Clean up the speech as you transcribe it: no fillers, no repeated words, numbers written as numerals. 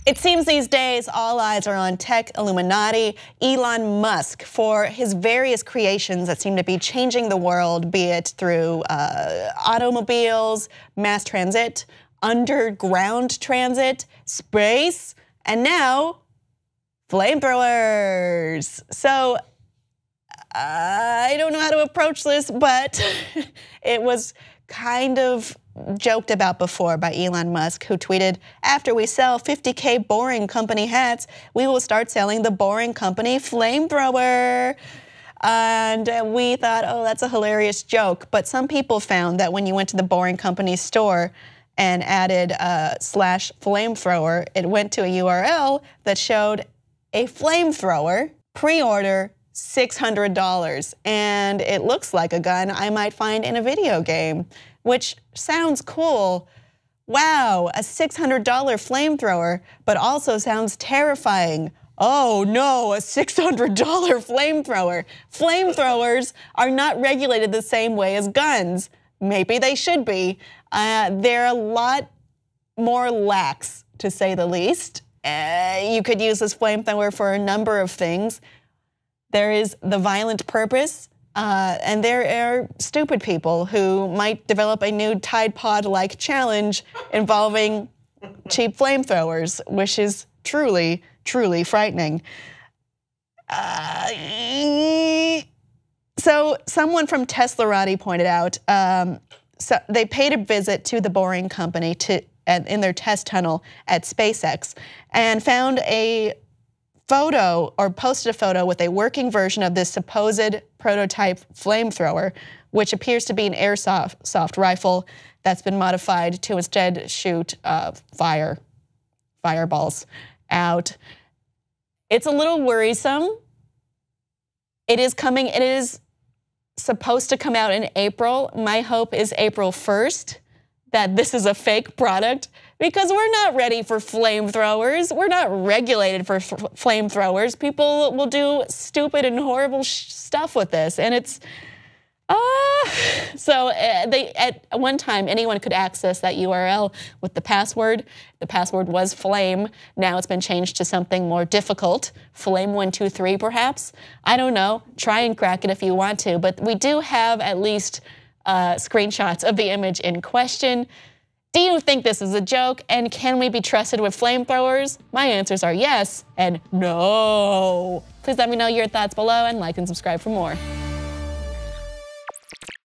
It seems these days all eyes are on tech Illuminati, Elon Musk, for his various creations that seem to be changing the world, be it through automobiles, mass transit, underground transit, space, and now flamethrowers. So I don't know how to approach this, but it was kind of joked about before by Elon Musk, who tweeted, "After we sell 50K Boring Company hats, we will start selling the Boring Company flamethrower." And we thought, oh, that's a hilarious joke. But some people found that when you went to the Boring Company store and added /flamethrower, it went to a URL that showed a flamethrower, pre-order $600. And it looks like a gun I might find in a video game, which sounds cool. Wow, a $600 flamethrower, but also sounds terrifying. Oh no, a $600 flamethrower. Flamethrowers are not regulated the same way as guns. Maybe they should be. They're a lot more lax, to say the least. You could use this flamethrower for a number of things. There is the violent purpose, and there are stupid people who might develop a new Tide Pod-like challenge involving cheap flamethrowers, which is truly, truly frightening. So someone from Teslarati pointed out, so they paid a visit to the Boring Company in their test tunnel at SpaceX and found a photo, or posted a photo with a working version of this supposed prototype flamethrower, which appears to be an airsoft rifle that's been modified to instead shoot fireballs out. It's a little worrisome. It is coming, it is supposed to come out in April. My hope is April 1st, that this is a fake product, because we're not ready for flamethrowers. We're not regulated for flamethrowers. People will do stupid and horrible stuff with this, and it's, so at one time, anyone could access that URL with the password. The password was flame. Now it's been changed to something more difficult, flame123 perhaps. I don't know, try and crack it if you want to, but we do have at least screenshots of the image in question. Do you think this is a joke, and can we be trusted with flamethrowers? My answers are yes and no. Please let me know your thoughts below and like and subscribe for more.